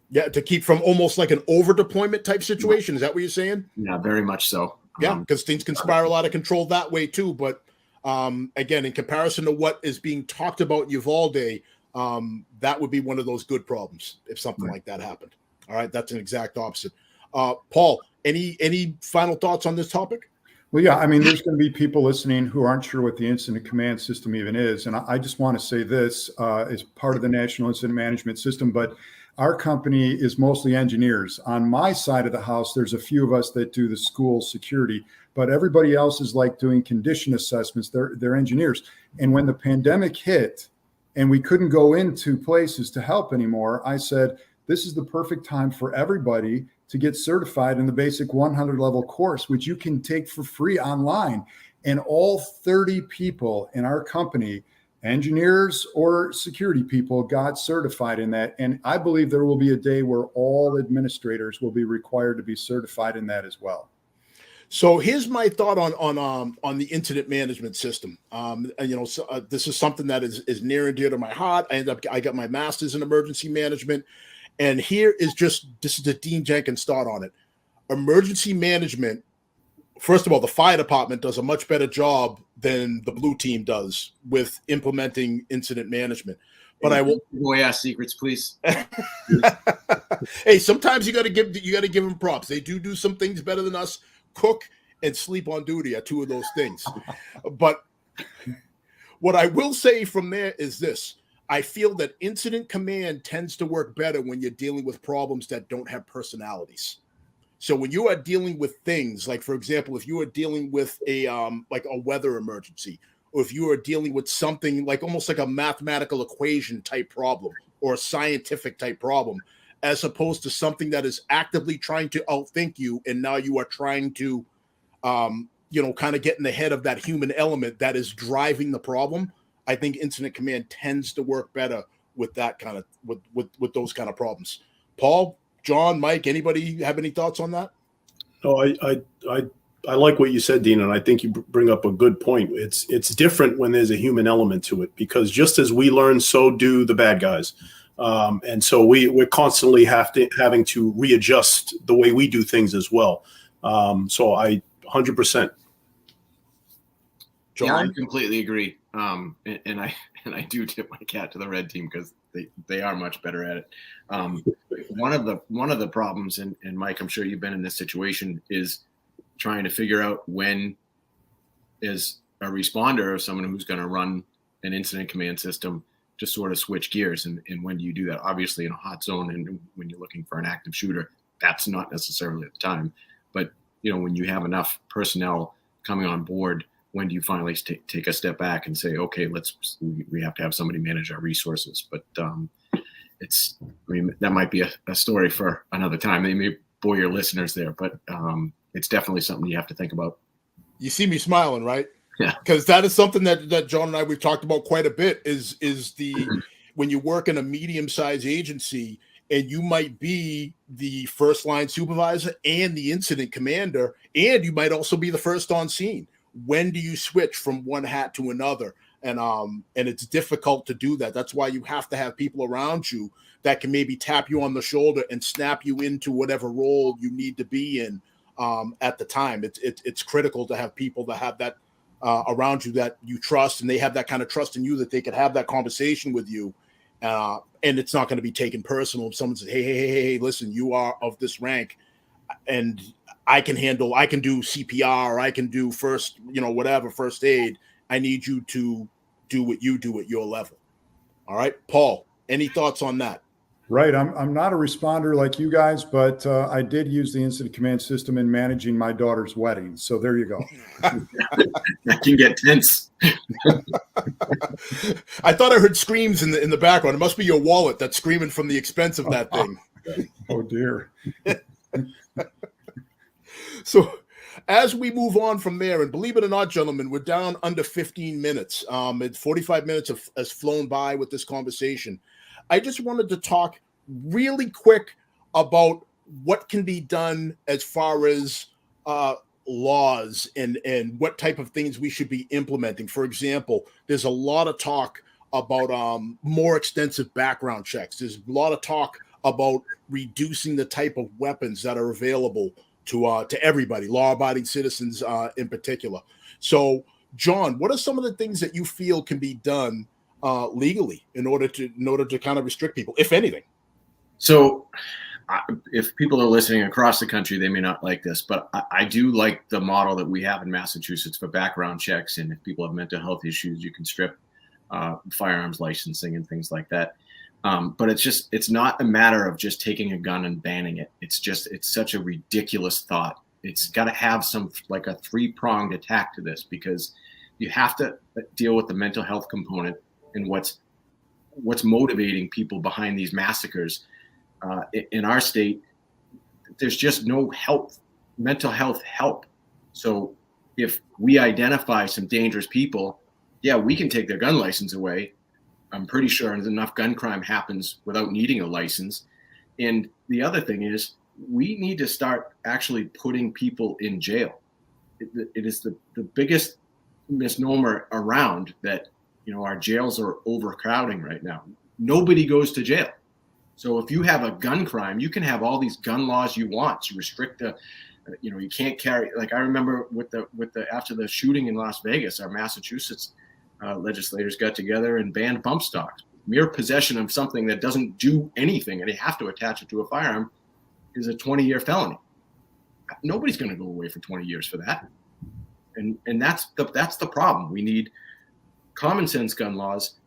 Yeah, to keep from almost like an over deployment type situation. Is that what you're saying? Yeah, very much so. Yeah, because things can spiral out of control that way too. But again, in comparison to what is being talked about in Uvalde, that would be one of those good problems if something like that happened. All right, that's an exact opposite. Paul, any final thoughts on this topic? Well, yeah, I mean, there's going to be people listening who aren't sure what the incident command system even is. And I just want to say this as part of the National Incident Management System, but our company is mostly engineers. On my side of the house, there's a few of us that do the school security, but everybody else is like doing condition assessments. They're engineers. And when the pandemic hit and we couldn't go into places to help anymore, I said, this is the perfect time for everybody to get certified in the basic 100 level course, which you can take for free online. And all 30 people in our company, engineers or security people, got certified in that. And I believe there will be a day where all administrators will be required to be certified in that as well. So here's my thought on the incident management system. This is something that is near and dear to my heart. I got my master's in emergency management. And this is the Dean Jenkins thought on it. Emergency management, first of all, the fire department does a much better job than the blue team does with implementing incident management. But I will ask secrets, please. Hey, sometimes you got to give them props. They do some things better than us. Cook and sleep on duty are two of those things. But what I will say from there is this. I feel that incident command tends to work better when you're dealing with problems that don't have personalities. So when you are dealing with things like, for example, if you are dealing with a weather emergency, or if you are dealing with something like almost like a mathematical equation type problem or a scientific type problem, as opposed to something that is actively trying to outthink you, and now you are trying to, kind of get in the head of that human element that is driving the problem. I think incident command tends to work better with that kind of with those kind of problems. Paul, John, Mike, anybody have any thoughts on that? No, I like what you said, Dean, and I think you bring up a good point. It's different when there's a human element to it, because just as we learn, so do the bad guys, and so we're constantly having to readjust the way we do things as well. So I 100%. John? Yeah, I completely agree. And I do tip my hat to the red team because they are much better at it. One of the problems, and Mike, I'm sure you've been in this situation, is trying to figure out when, as a responder or someone who's going to run an incident command system, to sort of switch gears. And when do you do that? Obviously in a hot zone, and when you're looking for an active shooter, that's not necessarily at the time. But when you have enough personnel coming on board, when do you finally take a step back and say, okay, we have to have somebody manage our resources? But that might be a story for another time. They may bore your listeners there, but it's definitely something you have to think about. You see me smiling, right? Yeah. Because that is something that John and I, we've talked about quite a bit, is when you work in a medium-sized agency and you might be the first line supervisor and the incident commander, and you might also be the first on scene. When do you switch from one hat to another? And it's difficult to do that. That's why you have to have people around you that can maybe tap you on the shoulder and snap you into whatever role you need to be in at the time. It's critical to have people that have that around you that you trust, and they have that kind of trust in you that they could have that conversation with you. And it's not going to be taken personal. If someone says, hey, listen, you are of this rank, and I can do CPR, or I can do first aid. I need you to do what you do at your level. All right, Paul, any thoughts on that? Right. I'm not a responder like you guys, but I did use the incident command system in managing my daughter's wedding. So there you go. That can get tense. I thought I heard screams in the background. It must be your wallet that's screaming from the expense of that thing. Oh dear. So as we move on from there, and believe it or not, gentlemen, we're down under 15 minutes. 45 minutes has flown by with this conversation. I just wanted to talk really quick about what can be done as far as laws and what type of things we should be implementing. For example, there's a lot of talk about more extensive background checks. There's a lot of talk about reducing the type of weapons that are available to everybody, law-abiding citizens in particular. So, John, what are some of the things that you feel can be done legally in order to kind of restrict people, if anything? So if people are listening across the country, they may not like this, but I do like the model that we have in Massachusetts for background checks. And if people have mental health issues, you can strip firearms licensing and things like that. But it's not a matter of just taking a gun and banning it. It's such a ridiculous thought. It's got to have like a three-pronged attack to this, because you have to deal with the mental health component and what's motivating people behind these massacres. In our state, there's just no mental health help. So if we identify some dangerous people, yeah, we can take their gun license away. I'm pretty sure enough gun crime happens without needing a license. And the other thing is, we need to start actually putting people in jail. It is the biggest misnomer around that, our jails are overcrowding right now. Nobody goes to jail. So if you have a gun crime, you can have all these gun laws you want. You restrict you can't carry. Like I remember after the shooting in Las Vegas, our Massachusetts legislators got together and banned bump stocks. Mere possession of something that doesn't do anything, and they have to attach it to a firearm, is a 20-year felony. Nobody's going to go away for 20 years for that. And that's the problem. We need common sense gun laws,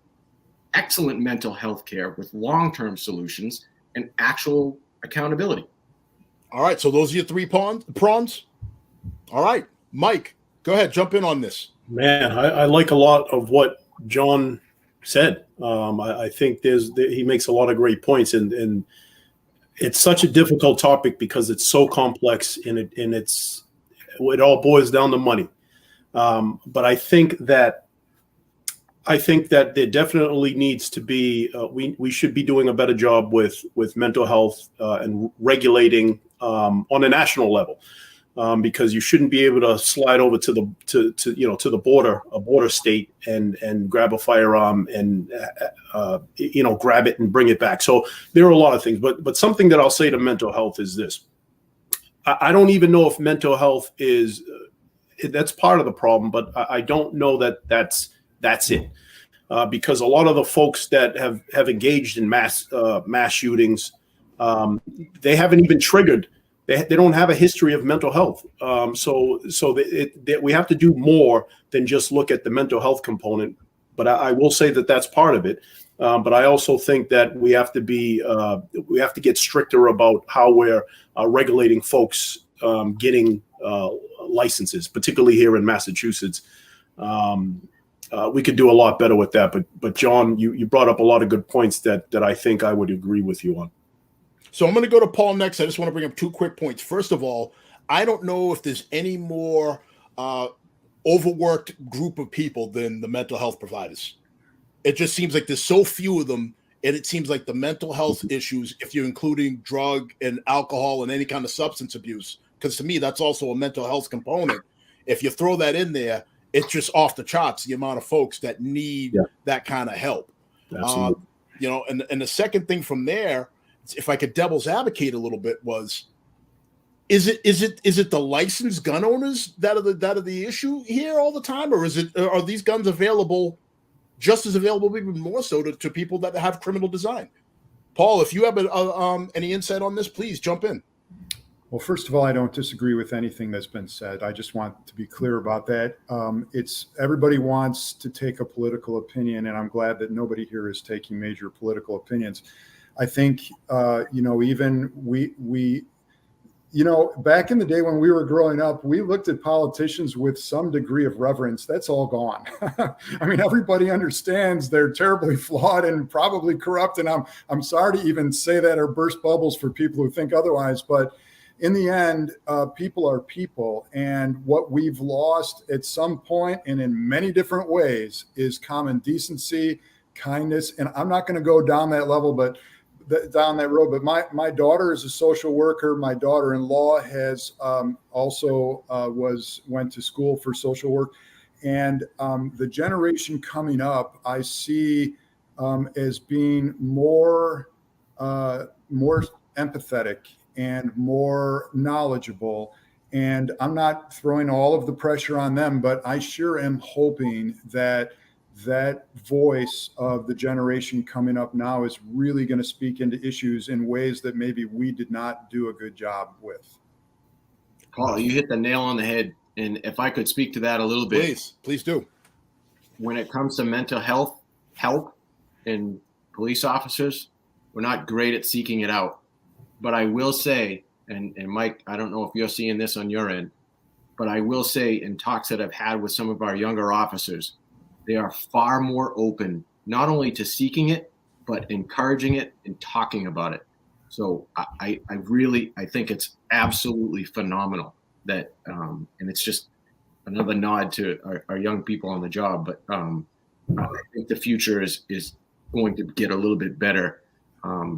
excellent mental health care with long-term solutions, and actual accountability. All right. So those are your three prongs. All right, Mike, go ahead. Jump in on this. Man, I like a lot of what John said. I think he makes a lot of great points, and it's such a difficult topic because it's so complex, and it all boils down to money. But I think that I think that there definitely needs to be, we should be doing a better job with mental health and regulating on a national level, because you shouldn't be able to slide over to the border, a border state, and grab a firearm and grab it and bring it back. So there are a lot of things, but something that I'll say to mental health is this: I don't even know if mental health is that's part of the problem, but I don't know that that's it, because a lot of the folks that have engaged in mass shootings, they haven't even triggered. They don't have a history of mental health. So we have to do more than just look at the mental health component. But I will say that that's part of it. But I also think that we have to get stricter about how we're regulating folks getting licenses, particularly here in Massachusetts. We could do a lot better with that. But John, you brought up a lot of good points that I think I would agree with you on. So I'm going to go to Paul next. I just want to bring up 2 quick points. First of all, I don't know if there's any more overworked group of people than the mental health providers. It just seems like there's so few of them, and it seems like the mental health issues, if you're including drug and alcohol and any kind of substance abuse, because to me, that's also a mental health component. If you throw that in there, it's just off the charts, the amount of folks that need that kind of help. Absolutely. And the second thing from there, if I could devil's advocate a little bit, was is it the licensed gun owners that are the issue here all the time, or are these guns available, just as available, even more so to people that have criminal design? Paul, if you have any insight on this, please jump in. Well, first of all, I don't disagree with anything that's been said. I just want to be clear about that. It's everybody wants to take a political opinion, and I'm glad that nobody here is taking major political opinions. I think, even we back in the day when we were growing up, we looked at politicians with some degree of reverence. That's all gone. I mean, everybody understands they're terribly flawed and probably corrupt. And I'm sorry to even say that or burst bubbles for people who think otherwise. But in the end, people are people. And what we've lost at some point and in many different ways is common decency, kindness. And I'm not going to go down that level, but down that road. But my daughter is a social worker. My daughter-in-law has also went to school for social work. And the generation coming up, I see as being more empathetic and more knowledgeable. And I'm not throwing all of the pressure on them, but I sure am hoping that voice of the generation coming up now is really going to speak into issues in ways that maybe we did not do a good job with. Paul, you hit the nail on the head. And if I could speak to that a little bit. Please do. When it comes to mental health help in police officers, we're not great at seeking it out. But I will say, and Mike, I don't know if you're seeing this on your end, but I will say in talks that I've had with some of our younger officers, they are far more open, not only to seeking it, but encouraging it and talking about it. So I think it's absolutely phenomenal that, and it's just another nod to our young people on the job. But I think the future is going to get a little bit better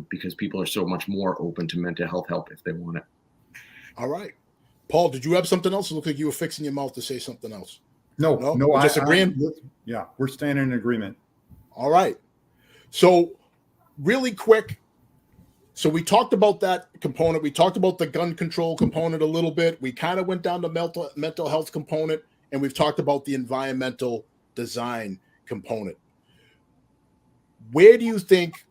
because people are so much more open to mental health help if they want it. All right. Paul, did you have something else? It looked like you were fixing your mouth to say something else. No, we're just agreeing. Yeah, we're standing in agreement. All right. So really quick. So we talked about that component. We talked about the gun control component a little bit. We kind of went down to mental health component, and we've talked about the environmental design component. Where do you think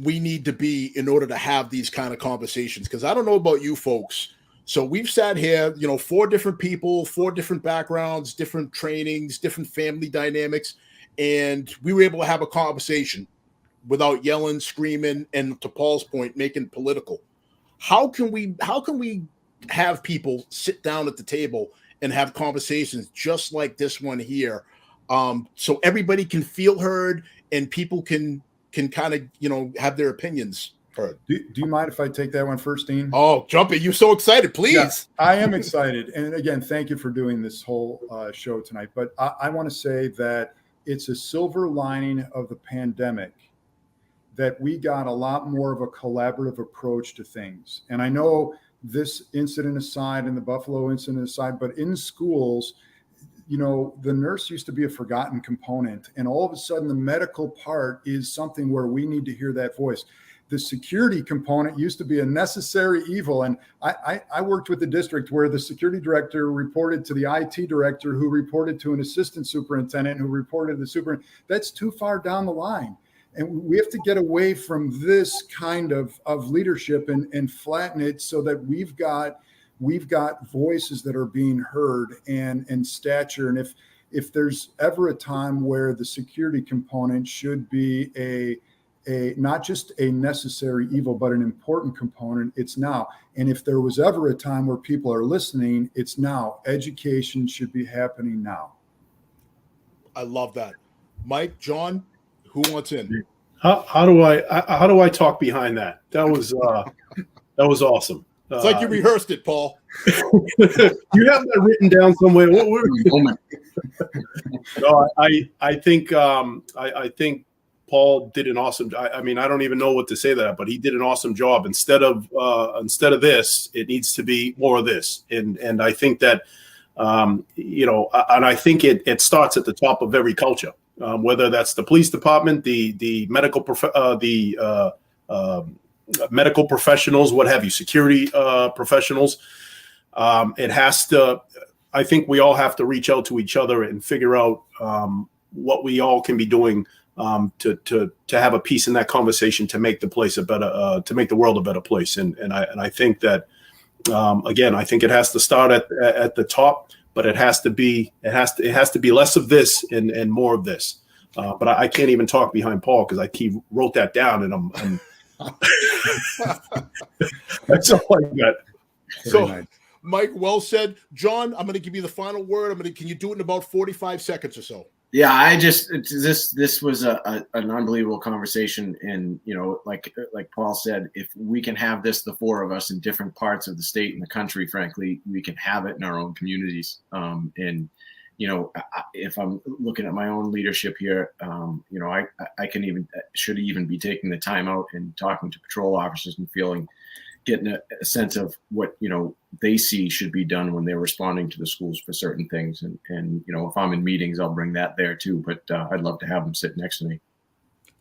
we need to be in order to have these kind of conversations? Because I don't know about you folks. So we've sat here, 4 different people, 4 different backgrounds, different trainings, different family dynamics, and we were able to have a conversation without yelling, screaming, and to Paul's point, making political. How can we have people sit down at the table and have conversations just like this one here, so everybody can feel heard and people can kind of have their opinions heard? Do you mind if I take that one first, Dean? Oh, jump it. You're so excited. Please. Yes, I am excited. And again, thank you for doing this whole show tonight. But I want to say that it's a silver lining of the pandemic that we got a lot more of a collaborative approach to things. And I know this incident aside and the Buffalo incident aside, but in schools, you know, the nurse used to be a forgotten component. And all of a sudden, the medical part is something where we need to hear that voice. The security component used to be a necessary evil. And I worked with the district where the security director reported to the IT director, who reported to an assistant superintendent, who reported to the superintendent. That's too far down the line. And we have to get away from this kind of leadership and flatten it so that we've got voices that are being heard and stature. And if there's ever a time where the security component should be a not just a necessary evil, but an important component, it's now. And if there was ever a time where people are listening, it's now. Education should be happening now. I love that. Mike, John, who wants in? How do I talk behind that? That was awesome. It's like you rehearsed it, Paul. You have that written down somewhere. No, I think Paul did an awesome. I mean, I don't even know what to say to that, but he did an awesome job. Instead of this, it needs to be more of this. And I think that and I think it starts at the top of every culture, whether that's the police department, the medical medical professionals, what have you, security professionals. It has to. I think we all have to reach out to each other and figure out what we all can be doing to have a piece in that conversation to make the place a better, to make the world a better place. And I think that again, I think it has to start at the top, but it has to be less of this and more of this. But I can't even talk behind Paul because he wrote that down, and I'm that's all I got. So, Mike, well said. John, I'm going to give you the final word. Can you do it in about 45 seconds or so? Yeah, this was an unbelievable conversation, and like Paul said, if we can have this, the four of us in different parts of the state and the country, frankly, we can have it in our own communities. And if I'm looking at my own leadership here, I should even be taking the time out and talking to patrol officers and getting a sense of what they see should be done when they're responding to the schools for certain things. And if I'm in meetings, I'll bring that there too. But I'd love to have them sit next to me.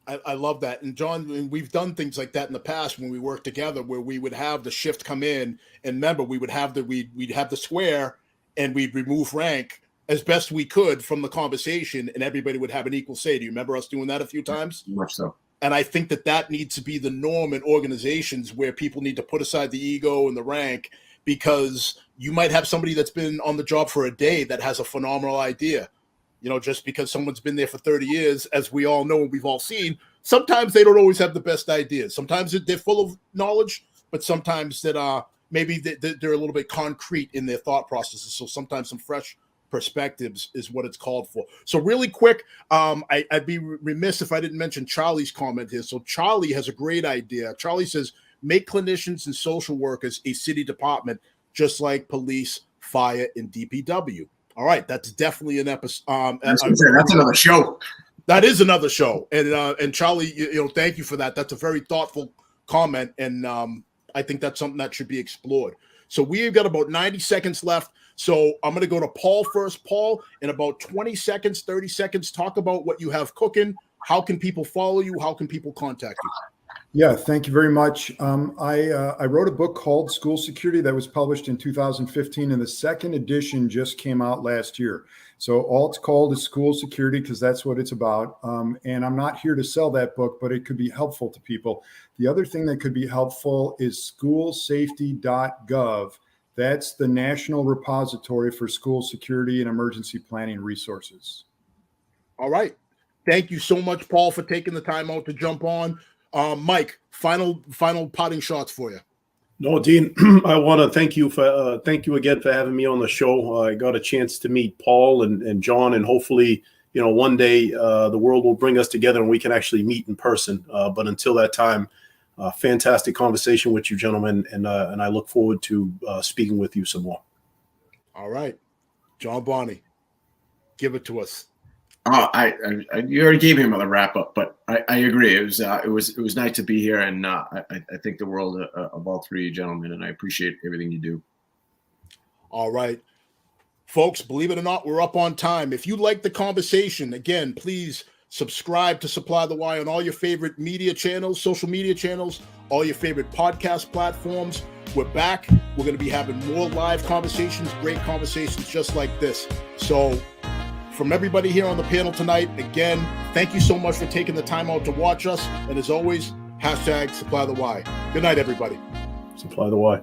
I love that. And John, we've done things like that in the past when we worked together, where we would have the shift come in, and remember, we'd have the square, and we'd remove rank as best we could from the conversation, and everybody would have an equal say. Do you remember us doing that a few times? Much so. And I think that needs to be the norm in organizations, where people need to put aside the ego and the rank, because you might have somebody that's been on the job for a day that has a phenomenal idea. Just because someone's been there for 30 years, as we all know and we've all seen, sometimes they don't always have the best ideas. Sometimes they're full of knowledge, but sometimes that maybe they're a little bit concrete in their thought processes. So sometimes some fresh perspectives is what it's called for. So really quick, I'd be remiss if I didn't mention Charlie's comment here. So Charlie has a great idea. Charlie says, make clinicians and social workers a city department, just like police, fire, and DPW. All right, that's definitely an episode. That's another show. That is another show. And Charlie, thank you for that. That's a very thoughtful comment, and I think that's something that should be explored. So we've got about 90 seconds left. So I'm going to go to Paul first. Paul, in about 20 seconds, 30 seconds, talk about what you have cooking. How can people follow you? How can people contact you? Yeah, thank you very much. I wrote a book called School Security that was published in 2015, and the second edition just came out last year. So all it's called is School Security, because that's what it's about. And I'm not here to sell that book, but it could be helpful to people. The other thing that could be helpful is schoolsafety.gov. That's the national repository for school security and emergency planning resources. All right. Thank you so much, Paul, for taking the time out to jump on. Mike, final parting shots for you. No, Dean, I want to thank you again for having me on the show. I got a chance to meet Paul and John, and hopefully, one day the world will bring us together and we can actually meet in person. But until that time, fantastic conversation with you, gentlemen, and I look forward to speaking with you some more. All right, John Bonney, give it to us. You already gave him the wrap up, but I agree. It was nice to be here, and I think the world of all three gentlemen, and I appreciate everything you do. All right, folks, believe it or not, we're up on time. If you like the conversation, again, please subscribe to Supply the Why on all your favorite media channels, social media channels, all your favorite podcast platforms. We're back. We're going to be having more live conversations, great conversations just like this. So from everybody here on the panel tonight, again, thank you so much for taking the time out to watch us. And as always, #Supply the Why. Good night, everybody. Supply the Why.